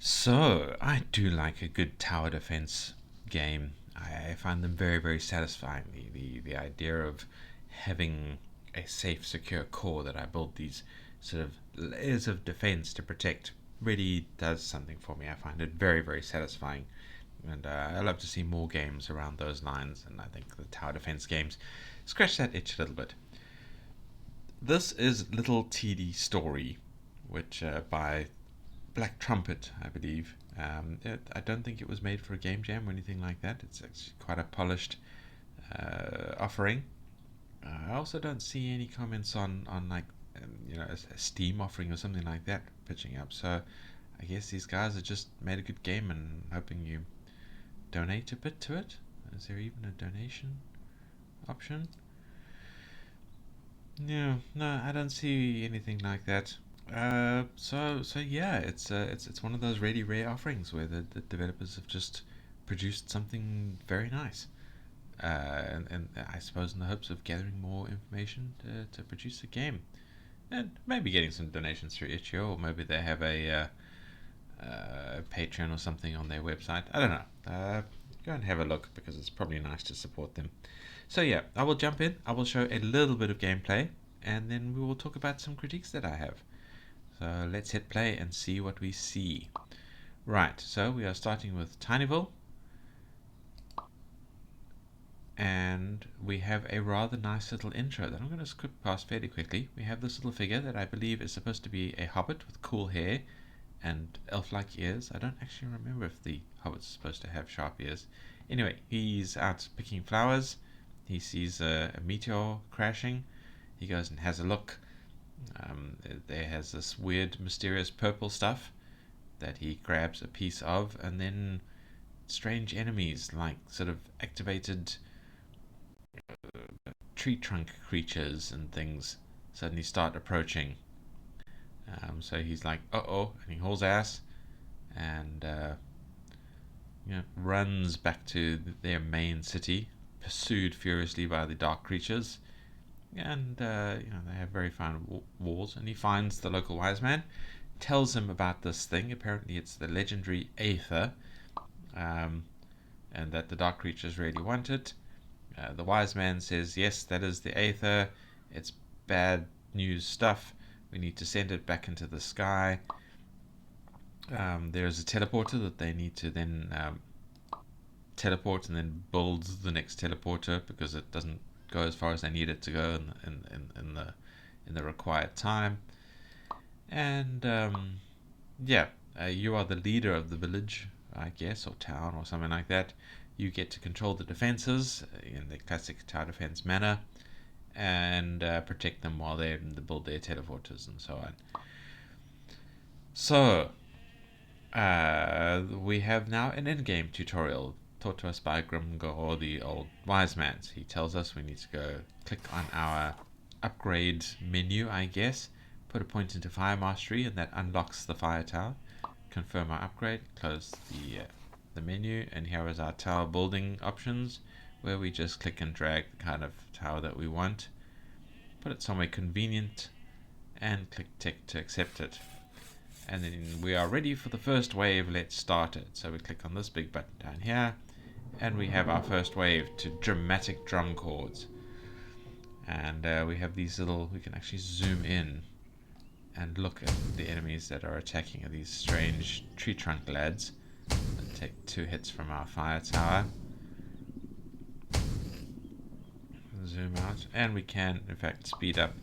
So, I do like a good tower defense game. I find them very, very satisfying. The idea of having a safe, secure core that I build these sort of layers of defense to protect really does something for me. I find it very, very satisfying. And I love to see more games around those lines. And I think the tower defense games scratch that itch a little bit. This is Little TD Story, which by Black Trumpet, I believe. I don't think it was made for a game jam or anything like that. It's actually quite a polished offering. I also don't see any comments on like a Steam offering or something like that pitching up. So I guess these guys have just made a good game and hoping you donate a bit to it. Is there even a donation option? No, I don't see anything like that. So yeah, it's one of those really rare offerings where the developers have just produced something very nice. And I suppose in the hopes of gathering more information to produce a game, and maybe getting some donations through itch.io, or maybe they have a Patreon or something on their website. I don't know. Go and have a look because it's probably nice to support them. So yeah, I will jump in. I will show a little bit of gameplay, and then we will talk about some critiques that I have. So let's hit play and see what we see. Right, so we are starting with Tinyville, and we have a rather nice little intro that I'm going to skip past fairly quickly. We have this little figure that I believe is supposed to be a hobbit with cool hair and elf-like ears. I don't actually remember if the hobbit's supposed to have sharp ears. Anyway, he's out picking flowers. He sees a meteor crashing. He goes and has a look. There has this weird, mysterious purple stuff that he grabs a piece of, and then strange enemies like sort of activated tree trunk creatures and things suddenly start approaching. So he's like, "Uh oh," and he hauls ass and runs back to their main city, pursued furiously by the dark creatures. And they have very fine walls. And he finds the local wise man, tells him about this thing. Apparently, it's the legendary Aether, um, and that the dark creatures really want it. The wise man says, "Yes, that is the Aether. It's bad news stuff. We need to send it back into the sky." There's a teleporter that they need to then teleport and then build the next teleporter because it doesn't go as far as they need it to go in the required time. And yeah, you are the leader of the village, I guess, or town, or something like that. You get to control the defenses in the classic tower defense manner, and protect them while they build their teleporters and so on. So we have now an in-game tutorial taught to us by Grimgor, the old wise man. He tells us we need to go click on our upgrade menu, I guess, put a point into fire mastery, and that unlocks the fire tower. Confirm our upgrade, close the menu, and here is our tower building options, where we just click and drag the kind of tower that we want, put it somewhere convenient, and click tick to accept it. And then we are ready for the first wave. Let's start it. So we click on this big button down here, and we have our first wave to dramatic drum chords. And we have these little, we can actually zoom in and look at the enemies that are attacking these strange tree trunk lads that take 2 hits from our fire tower. Zoom out, and we can in fact speed up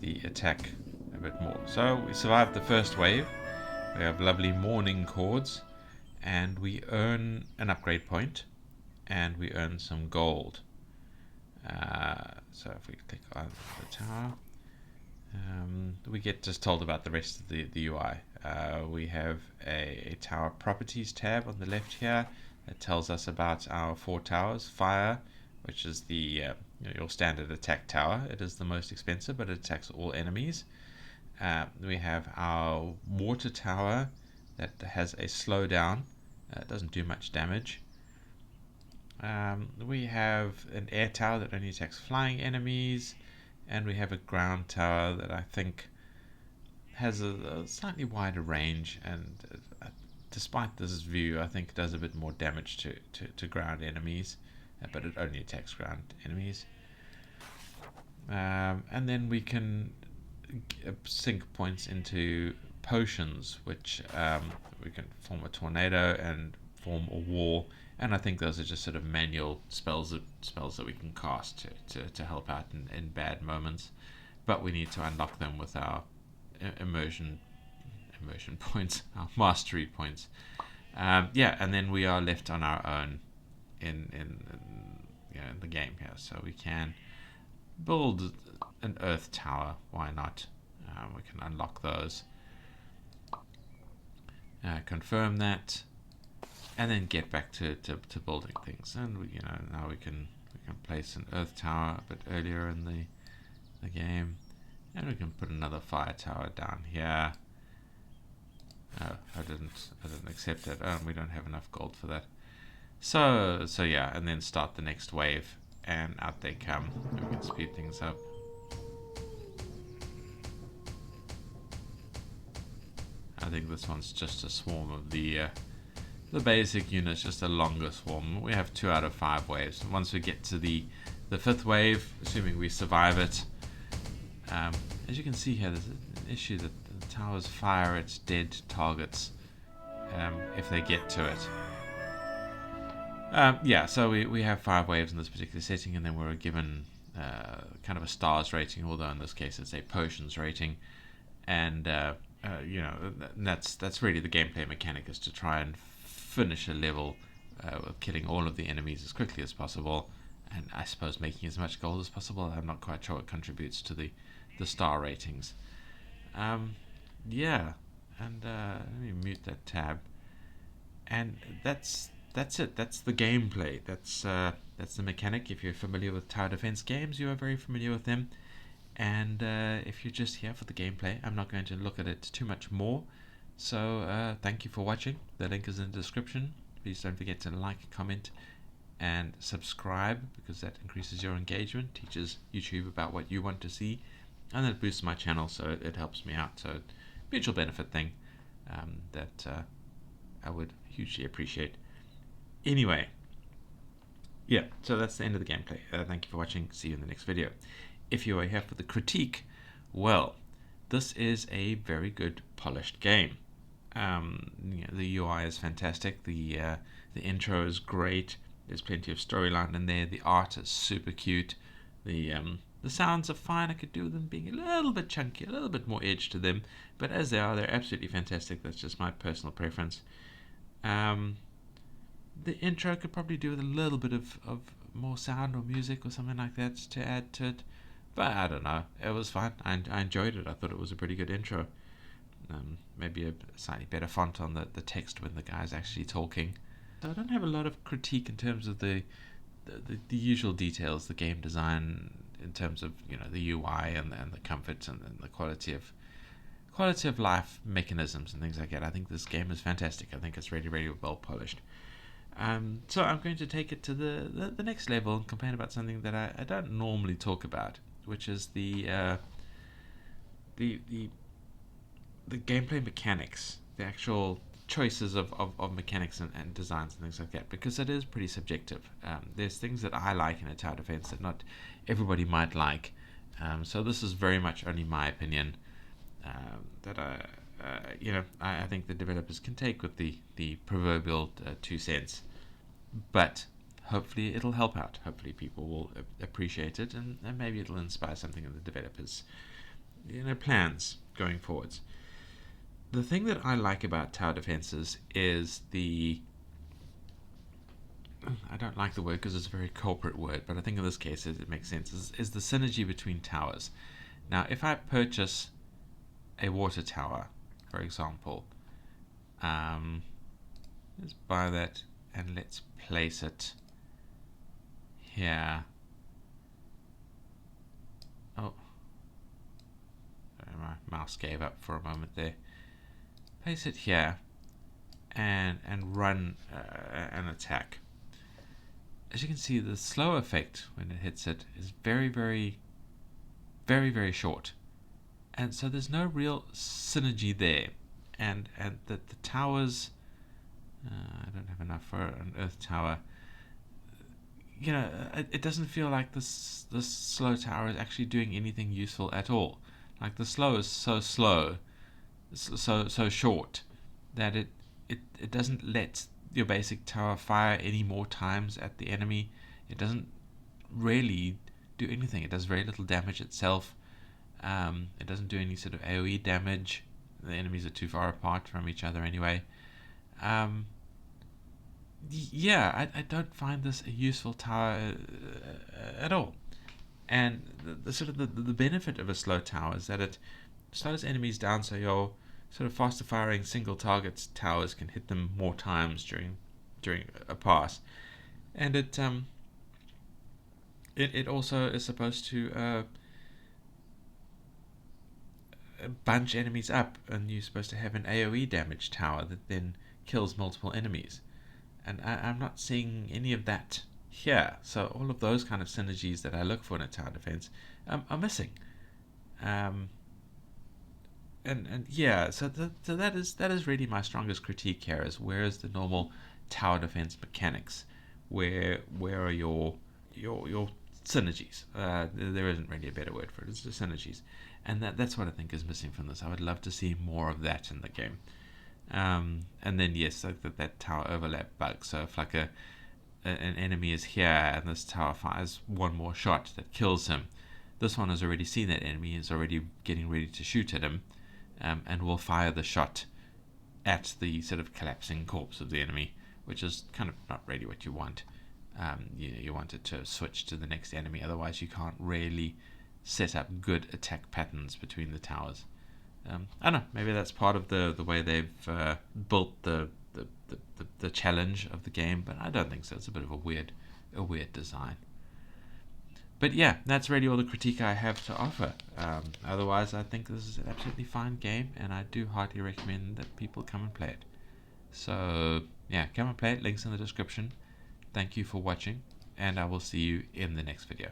the attack a bit more. So we survived the first wave. We have lovely morning chords, and we earn an upgrade point, and we earn some gold. So if we click on the tower, we get just told about the rest of the UI. We have a tower properties tab on the left here that tells us about our 4 towers. Fire, which is the your standard attack tower. It is the most expensive, but it attacks all enemies. We have our water tower that has a slowdown. It doesn't do much damage. We have an air tower that only attacks flying enemies, and we have a ground tower that I think has a slightly wider range and despite this view, I think it does a bit more damage to ground enemies, but it only attacks ground enemies. And then we can sink points into potions, which we can form a tornado and form a wall. And I think those are just sort of manual spells that we can cast to help out in bad moments. But we need to unlock them with our immersion points, our mastery points. Yeah, and then we are left on our own in the game here. So we can build an earth tower. Why not? We can unlock those. Confirm that, and then get back to building things. And now we can place an earth tower a bit earlier in the game, and we can put another fire tower down here. I didn't accept that. We don't have enough gold for that. So yeah, and then start the next wave, and out they come. And we can speed things up. I think this one's just a swarm of the basic units, just a longer swarm. We have 2 out of 5 waves. Once we get to the 5th wave, assuming we survive it, as you can see here, there's an issue that the towers fire at dead targets if they get to it. Yeah, so we have 5 waves in this particular setting, and then we're given kind of a stars rating, although in this case it's a potions rating, and that's really the gameplay mechanic, is to try and finish a level of killing all of the enemies as quickly as possible, and I suppose making as much gold as possible. I'm not quite sure what contributes to the star ratings. Yeah, and let me mute that tab, and that's it. That's the gameplay. That's the mechanic. If you're familiar with tower defense games, you are very familiar with them. And if you're just here for the gameplay, I'm not going to look at it too much more. So thank you for watching. The link is in the description. Please don't forget to like, comment, and subscribe, because that increases your engagement, teaches YouTube about what you want to see, and it boosts my channel, so it helps me out. So mutual benefit thing that I would hugely appreciate. Anyway, yeah, so that's the end of the gameplay. Thank you for watching. See you in the next video. If you are here for the critique, well, this is a very good polished game. The UI is fantastic. The intro is great. There's plenty of storyline in there. The art is super cute. The sounds are fine. I could do with them being a little bit chunky, a little bit more edge to them, but as they are, they're absolutely fantastic. That's just my personal preference. The intro could probably do with a little bit of more sound or music or something like that to add to it. But I don't know. It was fun. I enjoyed it. I thought it was a pretty good intro. Maybe a slightly better font on the text when the guy's actually talking. So I don't have a lot of critique in terms of the usual details, the game design, in terms of the UI and the comfort and the quality of life mechanisms and things like that. I think this game is fantastic. I think it's really, really well polished. So I'm going to take it to the next level and complain about something that I don't normally talk about, which is the gameplay mechanics, the actual choices of mechanics and designs and things like that, because it is pretty subjective. There's things that I like in a tower defense that not everybody might like. So this is very much only my opinion that I think the developers can take with the proverbial 2 cents. But hopefully it'll help out. Hopefully people will appreciate it, and maybe it'll inspire something in the developers' plans going forwards. The thing that I like about tower defenses is I don't like the word because it's a very corporate word, but I think in this case it makes sense, is the synergy between towers. Now, if I purchase a water tower, for example, let's buy that and let's place it here. Oh, sorry, my mouse gave up for a moment there. Place it here and run an attack. As you can see, the slow effect when it hits it is very, very, very, very short, and so there's no real synergy there, and the towers I don't have enough for an Earth Tower. It doesn't feel like this slow tower is actually doing anything useful at all. Like the slow is so slow, so short that it doesn't let your basic tower fire any more times at the enemy. It doesn't really do anything. It does very little damage itself. It doesn't do any sort of AoE damage. The enemies are too far apart from each other anyway. Um, yeah, I don't find this a useful tower at all. And the sort of the benefit of a slow tower is that it slows enemies down, so your sort of faster firing single target towers can hit them more times during a pass. And it also is supposed to bunch enemies up, and you're supposed to have an AoE damage tower that then kills multiple enemies. And I'm not seeing any of that here. So all of those kind of synergies that I look for in a tower defense are missing. Um, and yeah, so that is really my strongest critique here. Is where is the normal tower defense mechanics? Where are your synergies? There isn't really a better word for it. It's just synergies, and that's what I think is missing from this. I would love to see more of that in the game. And then yes, like that tower overlap bug. So if like an enemy is here and this tower fires one more shot that kills him, this one has already seen that enemy, is already getting ready to shoot at him, and will fire the shot at the sort of collapsing corpse of the enemy, which is kind of not really what you want. You want it to switch to the next enemy, otherwise you can't really set up good attack patterns between the towers. I don't know, maybe that's part of the way they've built the challenge of the game, but I don't think so. It's a bit of a weird design. But yeah, that's really all the critique I have to offer. Otherwise, I think this is an absolutely fine game, and I do heartily recommend that people come and play it. So yeah, come and play it. Links in the description. Thank you for watching, and I will see you in the next video.